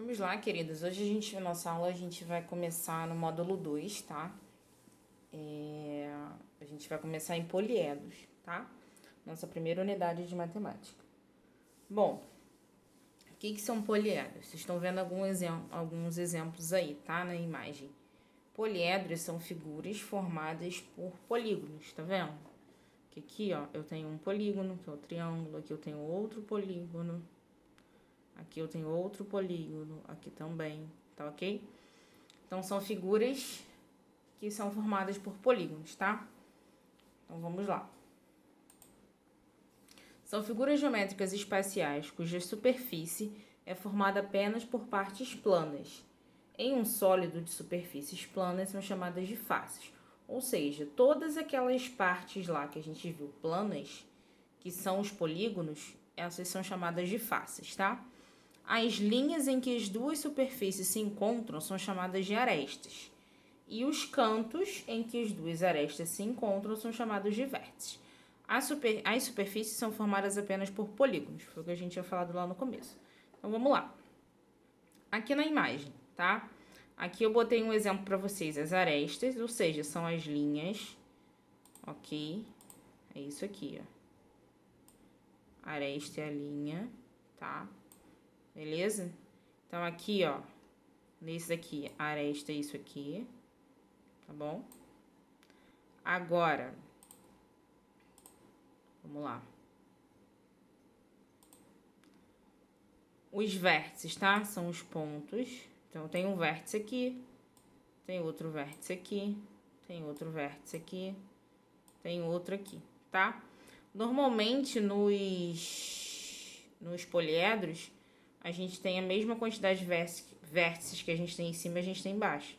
Vamos lá, queridas. Hoje nossa aula a gente vai começar no módulo 2, tá? A gente vai começar em poliedros, tá? Nossa primeira unidade de matemática. Bom, o que são poliedros? Vocês estão vendo alguns exemplos aí, tá? Na imagem. Poliedros são figuras formadas por polígonos, tá vendo? Que aqui, ó, eu tenho um polígono, que é o triângulo, aqui eu tenho outro polígono. Aqui eu tenho outro polígono, aqui também, tá ok? Então, são figuras que são formadas por polígonos, tá? Então, vamos lá. São figuras geométricas espaciais cuja superfície é formada apenas por partes planas. Em um sólido de superfícies planas são chamadas de faces. Ou seja, todas aquelas partes lá que a gente viu planas, que são os polígonos, essas são chamadas de faces, tá? As linhas em que as duas superfícies se encontram são chamadas de arestas. E os cantos em que as duas arestas se encontram são chamados de vértices. As superfícies são formadas apenas por polígonos, foi o que a gente tinha falado lá no começo. Então, vamos lá. Aqui na imagem, tá? Aqui eu botei um exemplo para vocês, as arestas, ou seja, são as linhas, ok? É isso aqui, ó. Aresta é a linha, tá? Beleza? Então, aqui, ó, nesse daqui, a aresta é isso aqui, tá bom? Agora, vamos lá. Os vértices, tá? São os pontos. Então, tem um vértice aqui, tem outro vértice aqui, tem outro vértice aqui, tem outro aqui, tá? Normalmente, nos poliedros, a gente tem a mesma quantidade de vértices que a gente tem em cima, a gente tem embaixo.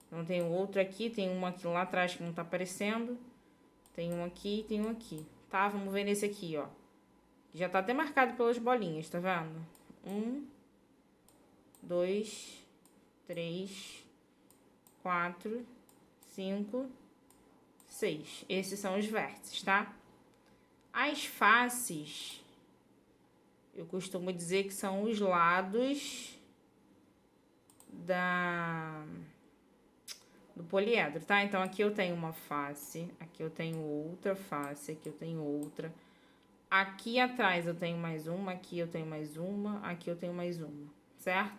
Então, tem outro aqui, tem um aqui lá atrás que não tá aparecendo, tem um aqui e tem um aqui, tá? Vamos ver nesse aqui, ó. Já tá até marcado pelas bolinhas, tá vendo? 1, 2, 3, 4, 5, 6. Esses são os vértices, tá? As faces, eu costumo dizer que são os lados do poliedro, tá? Então, aqui eu tenho uma face, aqui eu tenho outra face, aqui eu tenho outra. Aqui atrás eu tenho mais uma, aqui eu tenho mais uma, aqui eu tenho mais uma, certo?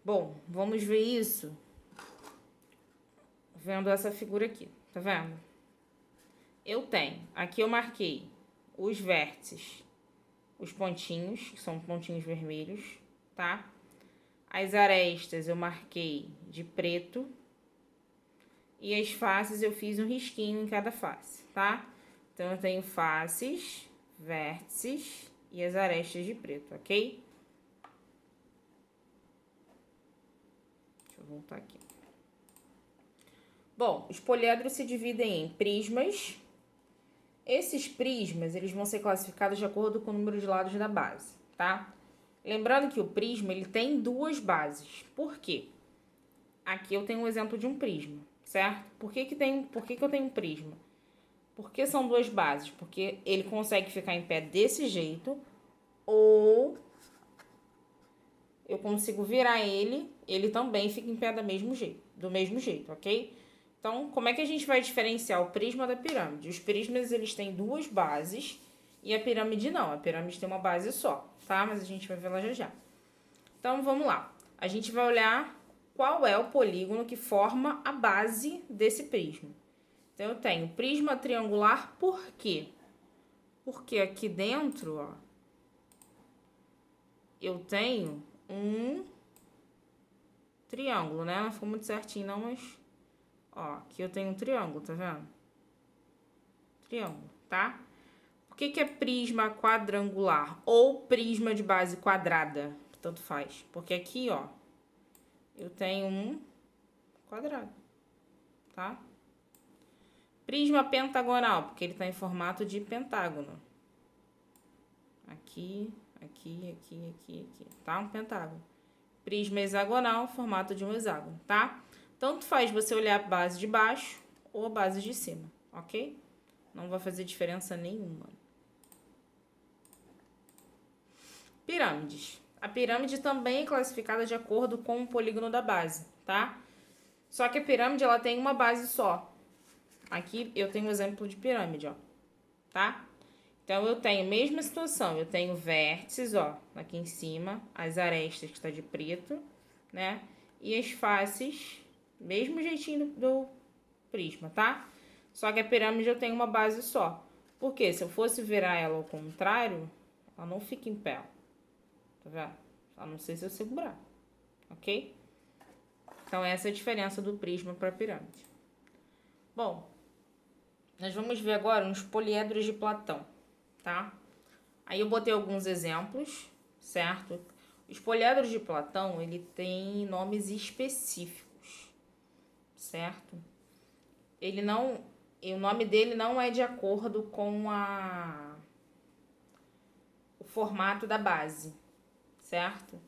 Bom, vamos ver isso vendo essa figura aqui, tá vendo? Aqui eu marquei os vértices, os pontinhos, que são pontinhos vermelhos, tá? As arestas eu marquei de preto. E as faces eu fiz um risquinho em cada face, tá? Então, eu tenho faces, vértices e as arestas de preto, ok? Deixa eu voltar aqui. Bom, os poliedros se dividem em prismas. Esses prismas, eles vão ser classificados de acordo com o número de lados da base, tá? Lembrando que o prisma, ele tem duas bases. Por quê? Aqui eu tenho um exemplo de um prisma, certo? Por que eu tenho um prisma? Porque são duas bases. Porque ele consegue ficar em pé desse jeito, ou eu consigo virar ele também fica em pé do mesmo jeito, ok? Então, como é que a gente vai diferenciar o prisma da pirâmide? Os prismas, eles têm duas bases e a pirâmide não. A pirâmide tem uma base só, tá? Mas a gente vai ver lá já já. Então, vamos lá. A gente vai olhar qual é o polígono que forma a base desse prisma. Então, eu tenho prisma triangular, por quê? Porque aqui dentro, ó, eu tenho um triângulo, né? Não ficou muito certinho não, mas... Ó, aqui eu tenho um triângulo, tá vendo? Triângulo, tá? Por que é prisma quadrangular ou prisma de base quadrada? Tanto faz. Porque aqui, ó, eu tenho um quadrado, tá? Prisma pentagonal, porque ele tá em formato de pentágono. Aqui, aqui, aqui, aqui, aqui, tá? Um pentágono. Prisma hexagonal, formato de um hexágono, tá? Tanto faz você olhar a base de baixo ou a base de cima, ok? Não vai fazer diferença nenhuma. Pirâmides. A pirâmide também é classificada de acordo com o polígono da base, tá? Só que a pirâmide, ela tem uma base só. Aqui eu tenho um exemplo de pirâmide, ó, tá? Então, eu tenho a mesma situação, eu tenho vértices, ó, aqui em cima, as arestas que está de preto, né? E as faces, mesmo jeitinho do prisma, tá? Só que a pirâmide eu tenho uma base só. Porque se eu fosse virar ela ao contrário, ela não fica em pé, tá vendo? A não ser se eu segurar, ok? Então, essa é a diferença do prisma para a pirâmide. Bom, nós vamos ver agora uns poliedros de Platão, tá? Aí eu botei alguns exemplos, certo? Os poliedros de Platão, ele tem nomes específicos, certo? Ele não, o nome dele não é de acordo com o formato da base, certo?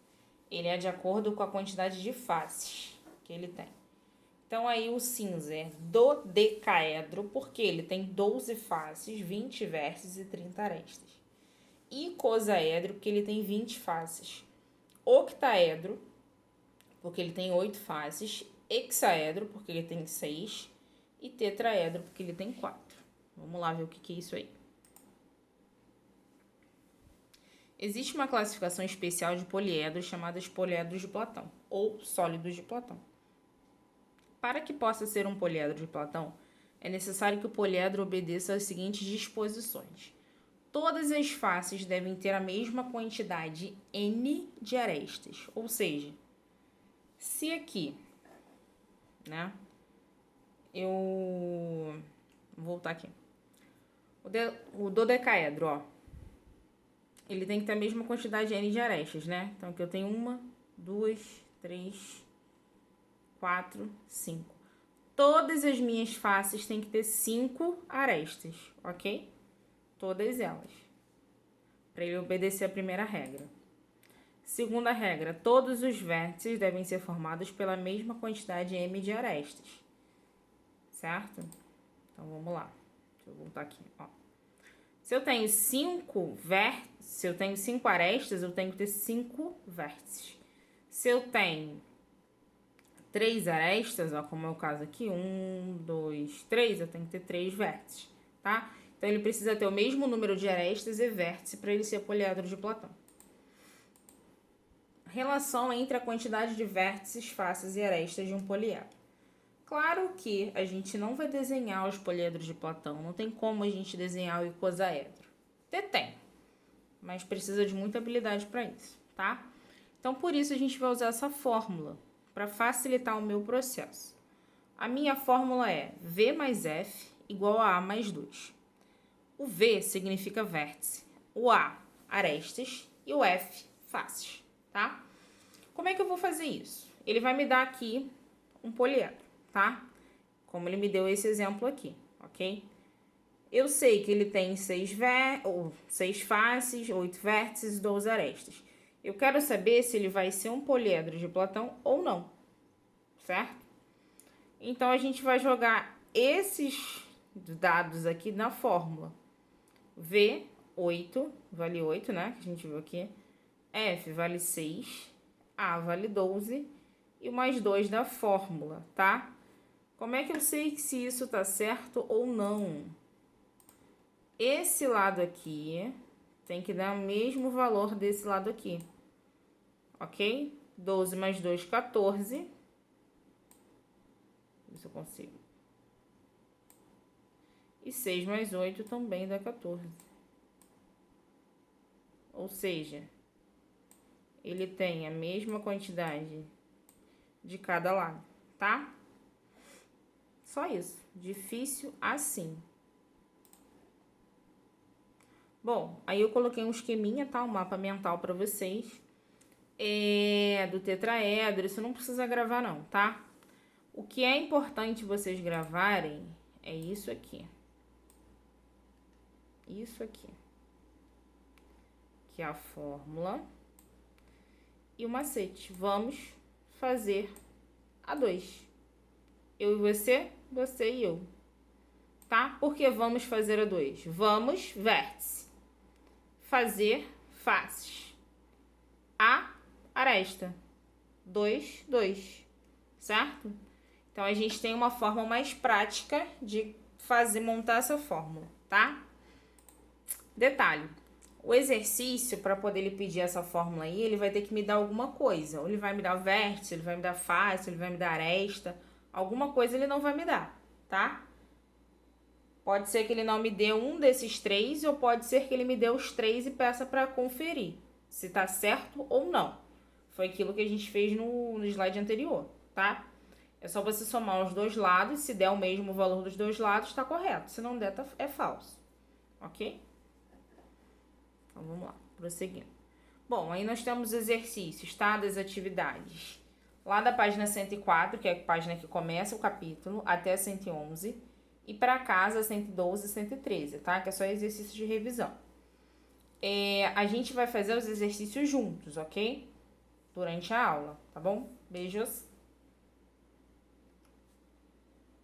Ele é de acordo com a quantidade de faces que ele tem. Então, aí o cinza é dodecaedro, porque ele tem 12 faces, 20 vértices e 30 arestas. Icosaedro, porque ele tem 20 faces. Octaedro, porque ele tem 8 faces. Hexaedro, porque ele tem 6. E tetraedro, porque ele tem 4. Vamos lá ver o que é isso aí. Existe uma classificação especial de poliedros chamadas poliedros de Platão, ou sólidos de Platão. Para que possa ser um poliedro de Platão, é necessário que o poliedro obedeça às seguintes disposições. Todas as faces devem ter a mesma quantidade N de arestas. Ou seja, se aqui, né, eu vou voltar aqui. O dodecaedro, ó, ele tem que ter a mesma quantidade N de arestas, né? Então aqui eu tenho 1, 2, 3, 4, 5. Todas as minhas faces têm que ter 5 arestas, ok? Todas elas. Para ele obedecer a primeira regra. Segunda regra, todos os vértices devem ser formados pela mesma quantidade M de arestas. Certo? Então, vamos lá. Deixa eu voltar aqui, ó. Se eu tenho 5 arestas, eu tenho que ter 5 vértices. Se eu tenho 3 arestas, ó, como é o caso aqui, 1, 2, 3, eu tenho que ter 3 vértices, tá? Então, ele precisa ter o mesmo número de arestas e vértices para ele ser poliedro de Platão. Relação entre a quantidade de vértices, faces e arestas de um poliedro. Claro que a gente não vai desenhar os poliedros de Platão, não tem como a gente desenhar o icosaedro. Até tem, mas precisa de muita habilidade para isso, tá? Então, por isso a gente vai usar essa fórmula para facilitar o meu processo. A minha fórmula é V mais F igual a A mais 2. O V significa vértice, o A, arestas e o F, faces, tá? Como é que eu vou fazer isso? Ele vai me dar aqui um poliedro, tá? Como ele me deu esse exemplo aqui, ok? Eu sei que ele tem 6 faces, 8 vértices e 12 arestas. Eu quero saber se ele vai ser um poliedro de Platão ou não, certo? Então, a gente vai jogar esses dados aqui na fórmula. V, 8, vale 8, né? Que a gente viu aqui. F vale 6, A vale 12 e o mais 2 da fórmula, tá? Como é que eu sei se isso tá certo ou não? Esse lado aqui tem que dar o mesmo valor desse lado aqui, ok? 12 mais 2, 14. Deixa eu ver se eu consigo. E 6 mais 8 também dá 14. Ou seja, ele tem a mesma quantidade de cada lado, tá? Só isso. Difícil assim. Bom, aí eu coloquei um esqueminha, tá? Um mapa mental para vocês. Do tetraedro, isso não precisa gravar não, tá? O que é importante vocês gravarem é isso aqui. Isso aqui. Que é a fórmula. E o macete. Vamos fazer a 2. Eu e você, você e eu. Tá? Por que vamos fazer a 2? Vamos, vértice. Fazer, faces. a aresta. 2, 2, certo? Então, a gente tem uma forma mais prática de montar essa fórmula, tá? Detalhe, o exercício, para poder ele pedir essa fórmula aí, ele vai ter que me dar alguma coisa. Ou ele vai me dar vértice, ele vai me dar face, ele vai me dar aresta. Alguma coisa ele não vai me dar, tá? Pode ser que ele não me dê um desses três, ou pode ser que ele me dê os três e peça para conferir se tá certo ou não. Foi aquilo que a gente fez no slide anterior, tá? É só você somar os dois lados, se der o mesmo valor dos dois lados, tá correto. Se não der, é falso, ok? Então, vamos lá, prosseguindo. Bom, aí nós temos exercícios, tá? Das atividades. Lá da página 104, que é a página que começa o capítulo, até 111. E para casa, 112 e 113, tá? Que é só exercício de revisão. A gente vai fazer os exercícios juntos, ok? Durante a aula, tá bom? Beijos!